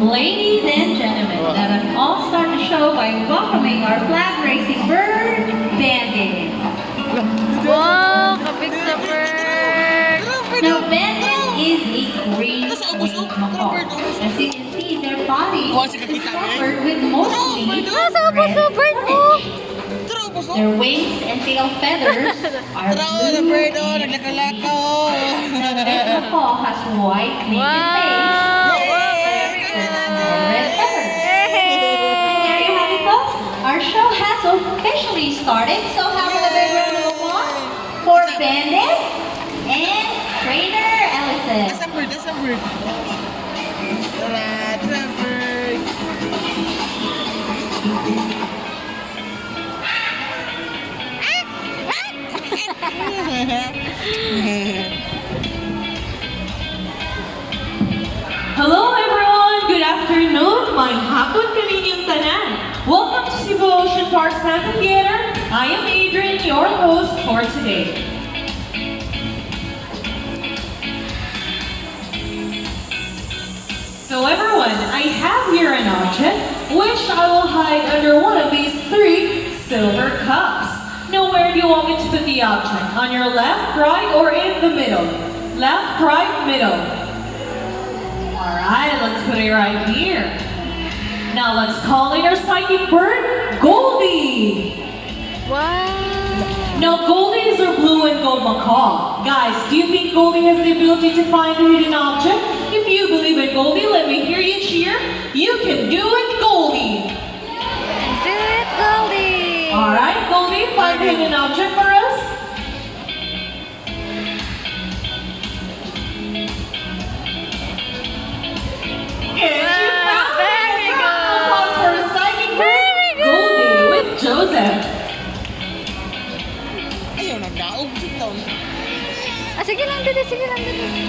Ladies and gentlemen, let us all start the show by welcoming our flag racing bird, Bandit. Wow, kabig sa bird! Now, Bandit is a great winged macaw. As you can see, their body is covered with mostly Nasa red puso bird ko! fur. Their wings and tail feathers are blue and green. Now, this macaw has white naked face. Wow! Very good! Red feathers. And there you have it, folks. Our show has officially started, so have a big round of applause for Bandit and Trainer Ellison. That's a bird. That's a bird. Hello everyone! Good afternoon! Maayong hapon kaninyong tanan! Welcome to Cebu Ocean Park's Amphitheater. I am Adrian, your host for today. So everyone, I have here an object which I will hide under one of these 3 silver cups. Now where do you want me to put the object? On your left, right, or in the middle? Left, right, middle. Alright, let's put it right here. Now let's call in our psychic bird, Goldie. Wow! Now Goldie is our blue and gold macaw. Guys, do you think Goldie has the ability to find the hidden object? If you believe in Goldie, let me hear you cheer. You can do it, Goldie. Do it, Goldie! Alright, Goldie, find the hidden object for us. Very good! Applause for a psychic bird, Very good! Goldie with Joseph. Ayaw, nagdaog dito. Sige lang, dali.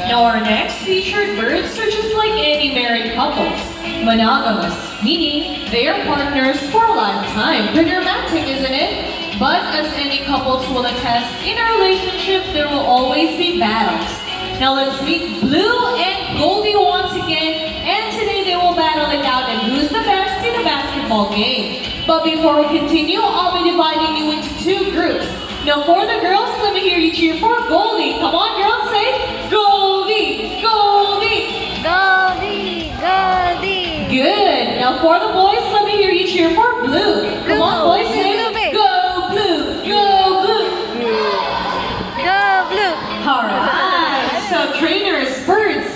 Now our next featured birds are just like any married couples. Monogamous, meaning they are partners for a lifetime. Pretty romantic, isn't it? But as any couples will attest, in a relationship there will always be battles. Now let's meet Blue and Goldie once again, and today they will battle it out and who's the best in a basketball game. But before we continue, I'll be dividing you into 2 groups. Now for the girls, let me hear you cheer for Goldie. Come on girls, say Goldie, Goldie. Goldie! Goldie! Good. Now for the boys, let me hear you cheer for Blue. Come on boys, say Blue, babe. Go Blue, Go Blue. Go blue! Alright, so trainers, birds,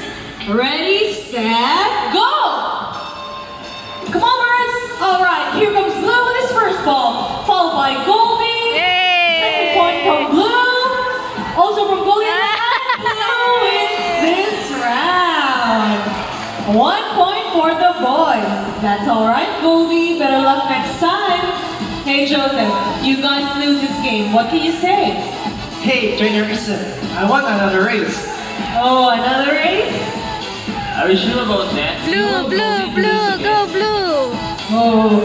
ready, set, go! Come on birds. Alright, here comes Blue with his first ball, followed by Goldie. Second point from Blue. Also from Goldie, and Blue wins this round. 1 point for the boys. That's alright, Goldie. Better luck next time. Hey Joseph, you guys lose this game. What can you say? Hey, Trainer Issa, I want another race. Oh, another race? Are you sure about that? Blue, go blue! Oh,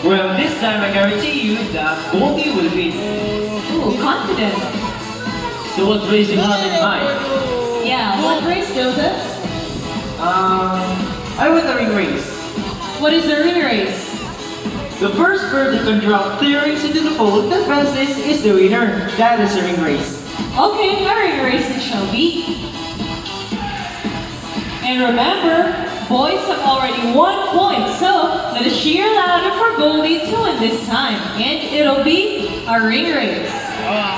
Well, this time I guarantee you that Goldie will win. ooh, confident. So what race do you have in mind? Yeah, what race, Joseph? I want a ring race. What is the ring race? The first bird that can drop 3 rings into the pool the fastest is the winner. That is a ring race. Okay, a ring race it shall be. And remember, boys have already 1 point, so let us cheer louder for Goldie to win this time. And it'll be a ring race.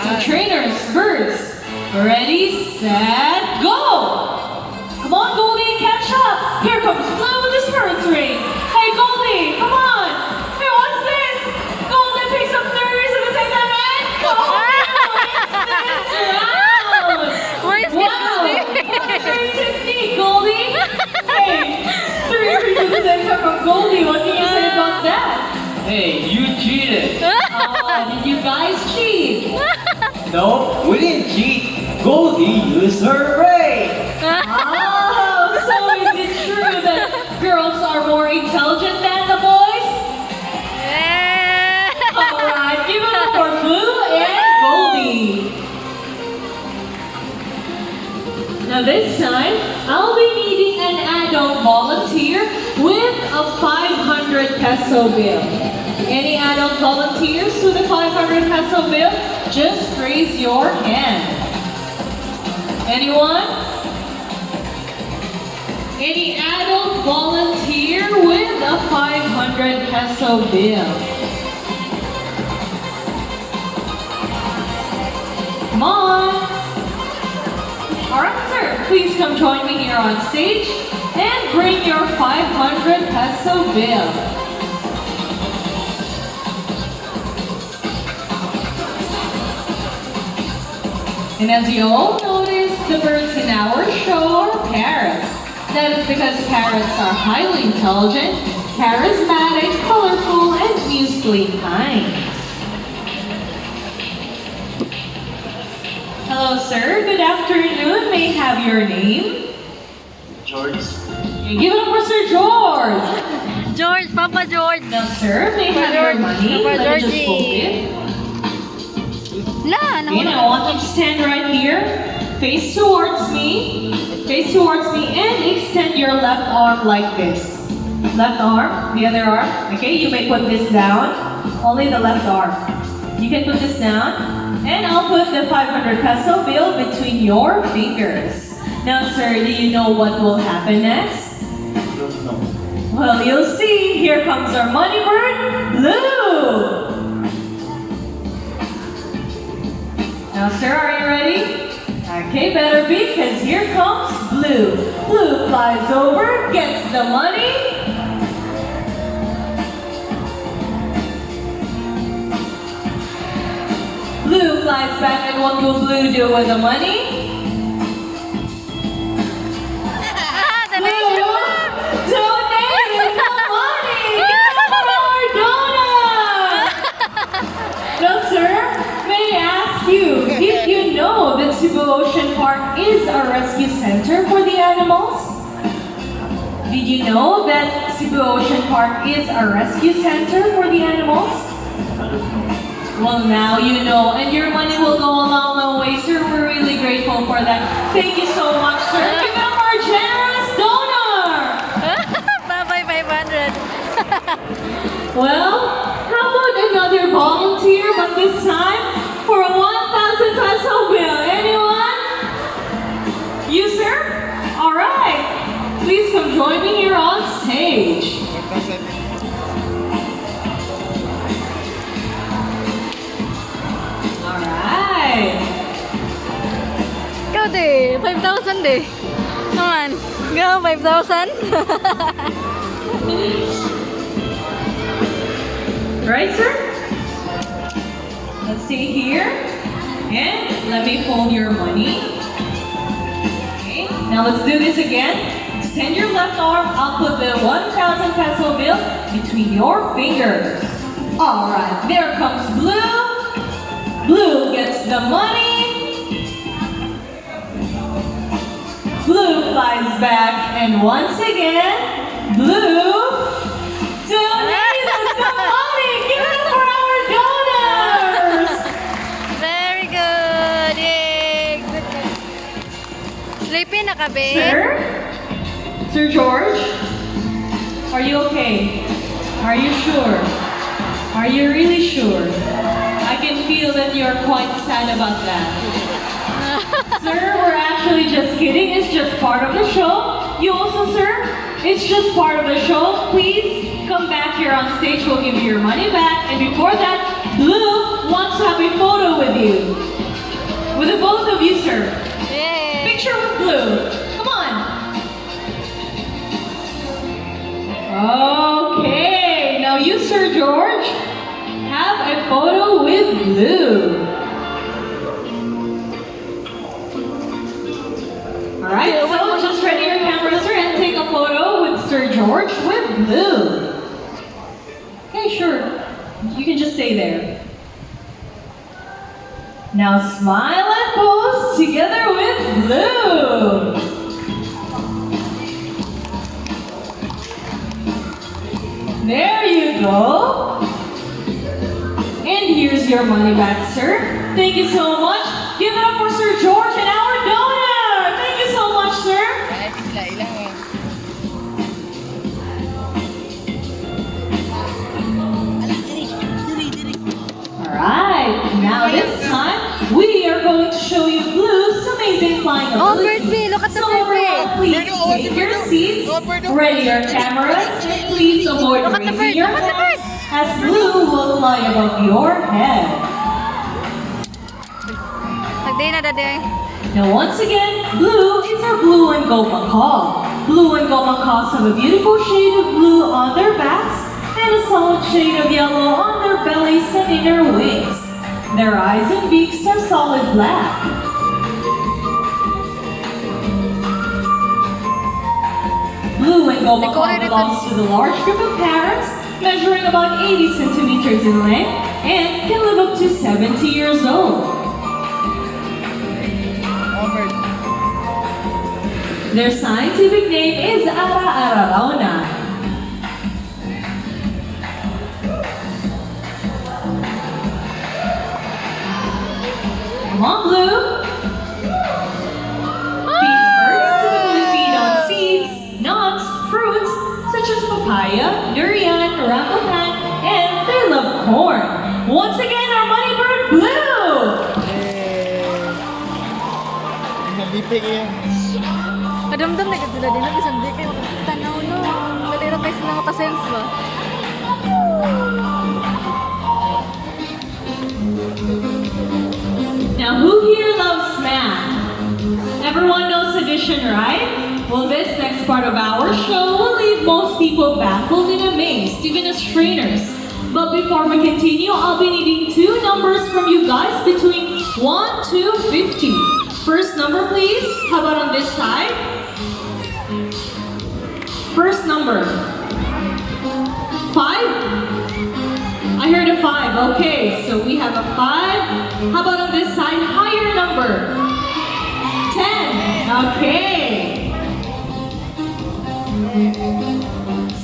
So trainers, birds, ready, set, go! Come on, Goldie, catch up. Here comes Blue with his first ring. Hey, Goldie, come on. Hey, what's this? Goldie picks up 3 rings at the same time, and Goldie wins this round. Where is Wow, what a great technique, Goldie. Hey, 3 rings at the same time from Goldie. What can you say about that? Hey, you cheated. Did you guys cheat? No, we didn't cheat. Goldie used her brain. Oh, so is it true that girls are more intelligent than the boys? Alright, give it up for Blue and Goldie. Now this time, I'll be needing an adult volunteer with a 500 peso bill. Any adult volunteers with a 500 peso bill? Just raise your hand. Anyone? Any adult volunteer with a 500 peso bill? Come on. All right, sir. Please come join me here on stage and bring your 500 peso bill. And as you all notice, the birds in our show are parrots. That is because parrots are highly intelligent, charismatic, colorful, and musically kind. Hello, sir. Good afternoon. May I have your name? George. Okay, give it up for Sir George. George, Papa George. Now, sir, may I have your money? Papa Let me just Georgie. fold it. La, Okay, now I want you to stand right here. Face towards me. Face towards me and extend your left arm like this. Left arm, the other arm. Okay, you may put this down. Only the left arm. You can put this down. And I'll put the 500 peso bill between your fingers. Now, sir, do you know what will happen next? Don't know. Well, you'll see. Here comes our money bird, Blue. Now, sir, are you ready? Okay, better be, because here comes Blue. Blue flies over, gets the money. Blue flies back, and what will Blue do with the money? Ah, the Blue donated the money! For our donut! Now, sir, may I ask you, did you know that Cebu Ocean Park is a rescue center for the animals? Did you know that Cebu Ocean Park is a rescue center for the animals? Well, now you know, and your money will go a long, long way, sir. We're really grateful for that. Thank you so much, sir. Give it up for our generous donor! Bye-bye 500. Well, how about another volunteer, but this time for a 1,000 peso bill? Anyone? You, sir? All right. Please come join me here on stage. All right. Go de, 5,000 de. Come on. Go, 5,000. Right, sir? Let's see here. And let me fold your money. Okay, now let's do this again. Extend your left arm. I'll put the 1,000 peso bill between your fingers. All right, there comes Blue. Blue gets the money. Blue flies back, and once again, Blue donated the money. Give it up for our donors. Very good. Yay. Good. Sleepy na ka, babe? Sir George, are you okay? Are you sure? Are you really sure? I can feel that you're quite sad about that. Sir, we're actually just kidding. It's just part of the show. You also, sir, it's just part of the show. Please come back here on stage. We'll give you your money back. And before that, Blue wants to have a photo with you. With the both of you, sir. Yay. Picture with Blue. Come on. Okay. Now you, Sir George, have a photo with Blue. Alright, so just ready your camera, sir, and take a photo with Sir George with Blue. Okay, sure. You can just stay there. Now smile and pose together with Blue. There you go. And here's your money back, sir. Thank you so much. Give it up for Sir George and our donor. Thank you so amazing flying Oh, ability. birdie, look at the So birdie. everyone, please take your seats, ready your cameras, and please avoid Look at the raising bird, your look at the hands as Blue will fly above your head. Nagday na daday. Now once again, Blue is our blue and gold macaw. Blue and gold macaws have a beautiful shade of blue on their backs and a solid shade of yellow on their bellies and inner wings. Their eyes and beaks are solid black. Blue and gold macaw belongs to the large group of parrots, measuring about 80 centimeters in length and can live up to 70 years old. Their scientific name is Ara-Ararauna. Come on, Blue. These birds typically feed on seeds, nuts, fruits, such as papaya, durian, rambutan, and they love corn. Once again, our money bird, Blue! Nalipig yan. Kadamdam na ka sila din. Bisan di kayo tanaw no. Dalira kayo sila makasense ba? Now, who here loves math? Everyone knows addition, right? Well, this next part of our show will leave most people baffled and amazed, even as trainers. But before we continue, I'll be needing two numbers from you guys between 1 to 50. First number, please. How about on this side? First number. 5? I heard a 5. Okay, so we have a 5. How about on this side? Higher number. 10. Okay.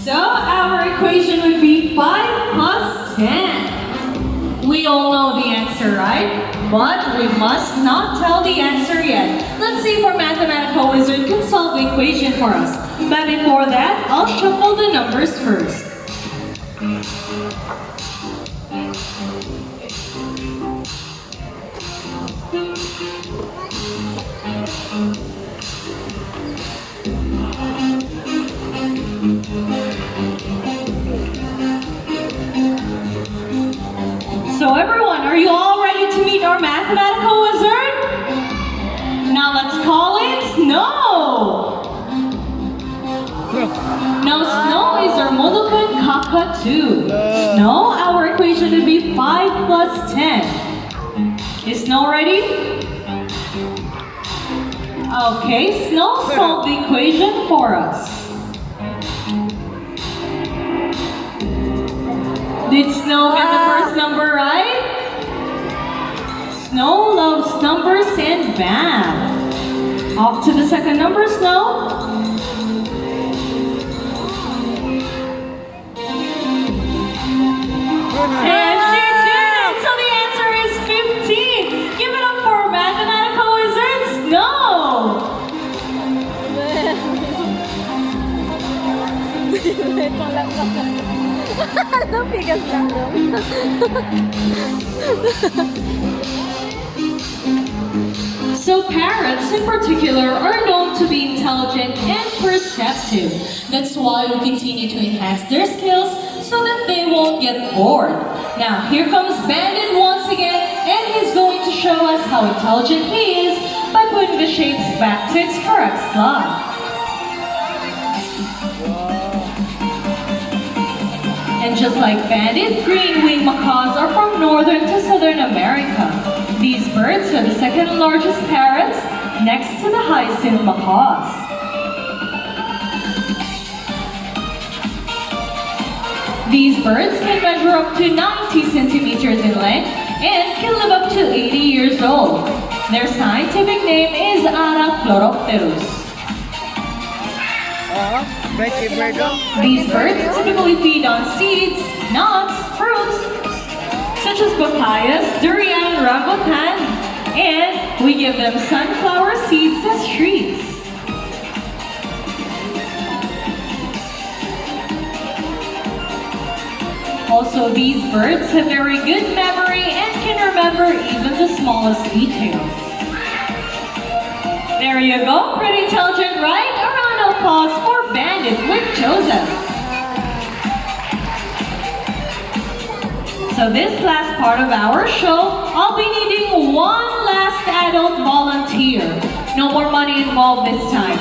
So our equation would be 5 plus 10. We all know the answer, right? But we must not tell the answer yet. Let's see if our mathematical wizard can solve the equation for us. But before that, I'll shuffle the numbers first. So everyone, are you all ready to meet our mathematical wizard? Now let's call it Snow! Now Snow is our Molukan Kakatu. Snow, our equation would be 5 plus 10. Is Snow ready? Okay, Snow solved the equation for us. Did Snow get the first number right? Snow loves numbers and math. Off to the second number, Snow. And she did it! So the answer is 15. Give it up for our mathematical wizard, Snow. Napigas lang daw. So parrots in particular are known to be intelligent and perceptive. That's why we continue to enhance their skills so that they won't get bored. Now here comes Bandit once again, and he's going to show us how intelligent he is by putting the shapes back to its correct slot. And just like Bandit, green-winged macaws are from northern to southern America. These birds are the second largest parrots, next to the hyacinth macaws. These birds can measure up to 90 centimeters in length and can live up to 80 years old. Their scientific name is Arachloropterus. These birds typically feed on seeds, nuts, fruits, such as papayas, durian, rambutan, and we give them sunflower seeds as treats. Also, these birds have very good memory and can remember even the smallest details. There you go. Pretty intelligent, right? A round of applause for Bandit with Joseph. So this last part of our show, I'll be needing one last adult volunteer. No more money involved this time.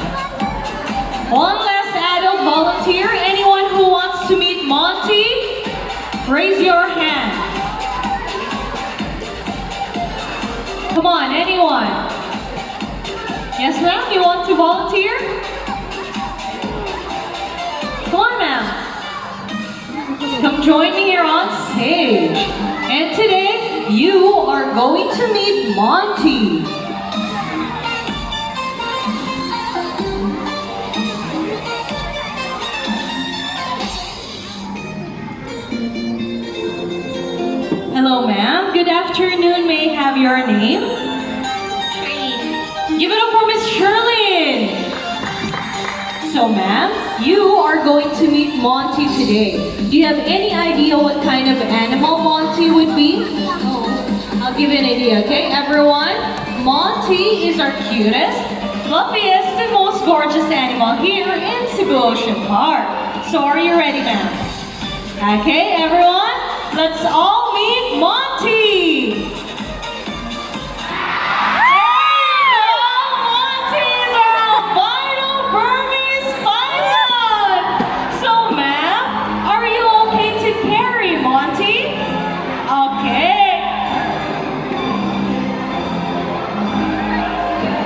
One last adult volunteer. Anyone who wants to meet Monty, raise your hand. Come on, anyone? Yes, ma'am, you want to volunteer? Come on, ma'am. Come join me here on stage. And today, you are going to meet Monty. Hello, ma'am. Good afternoon. May I have your name? Give it up for Miss Sherlyn. So, ma'am, you are going to meet Monty today. Do you have any idea what kind of animal Monty would be? No. I'll give you an idea, okay? Everyone, Monty is our cutest, fluffiest, and most gorgeous animal here in Cebu Ocean Park. So, are you ready, ma'am? Okay, everyone, let's all meet Monty.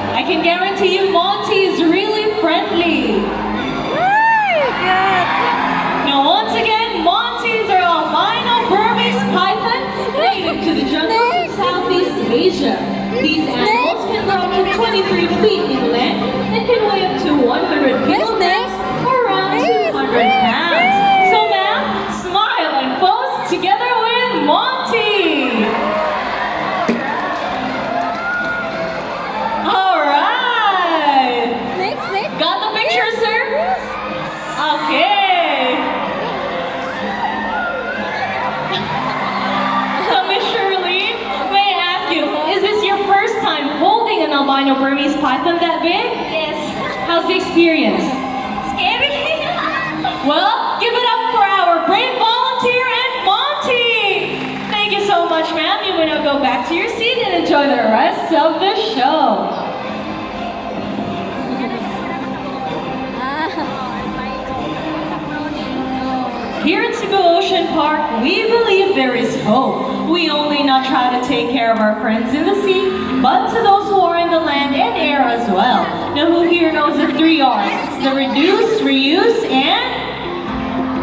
I can guarantee you Monty is really friendly. Now once again, Monty's are albino Burmese python native to the jungles of Southeast Asia. These animals can grow up to 23 feet in length and can weigh up to 100 kilograms or around 200 pounds. So ma'am, smile and pose together with Monty. Got the picture, sir? Okay. Miss Shirley, may I ask you, is this your first time holding an albino Burmese python that big? Yes. How's the experience? Scary. Well, give it up for our brave volunteer and Monty. Thank you so much, ma'am. You may now go back to your seat and enjoy the rest of the show. Here at Cebu Ocean Park, we believe there is hope. We only not try to take care of our friends in the sea, but to those who are in the land and air as well. Now who here knows the 3 R's? It's the reduce, reuse, and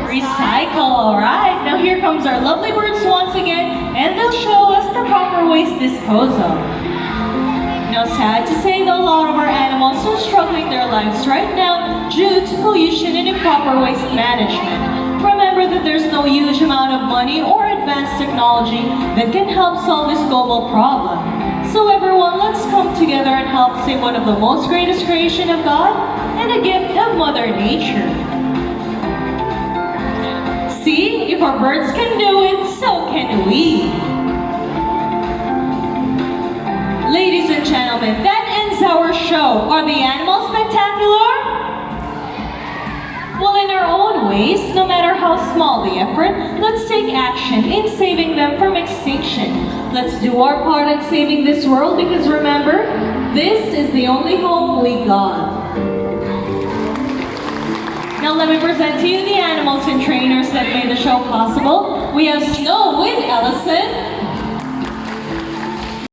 recycle, alright? Now here comes our lovely birds once again, and they'll show us the proper waste disposal. Now sad to say that a lot of our animals are struggling their lives right now due to pollution and improper waste management. Remember that there's no huge amount of money or advanced technology that can help solve this global problem. So everyone, let's come together and help save one of the most greatest creation of God and a gift of Mother Nature. See, if our birds can do it, so can we. Ladies and gentlemen, that ends our show. Are the animals spectacular? Well, in our own ways, no matter how small the effort, let's take action in saving them from extinction. Let's do our part in saving this world because remember, this is the only home we got. Now let me present to you the animals and trainers that made the show possible. We have Snow with Ellison,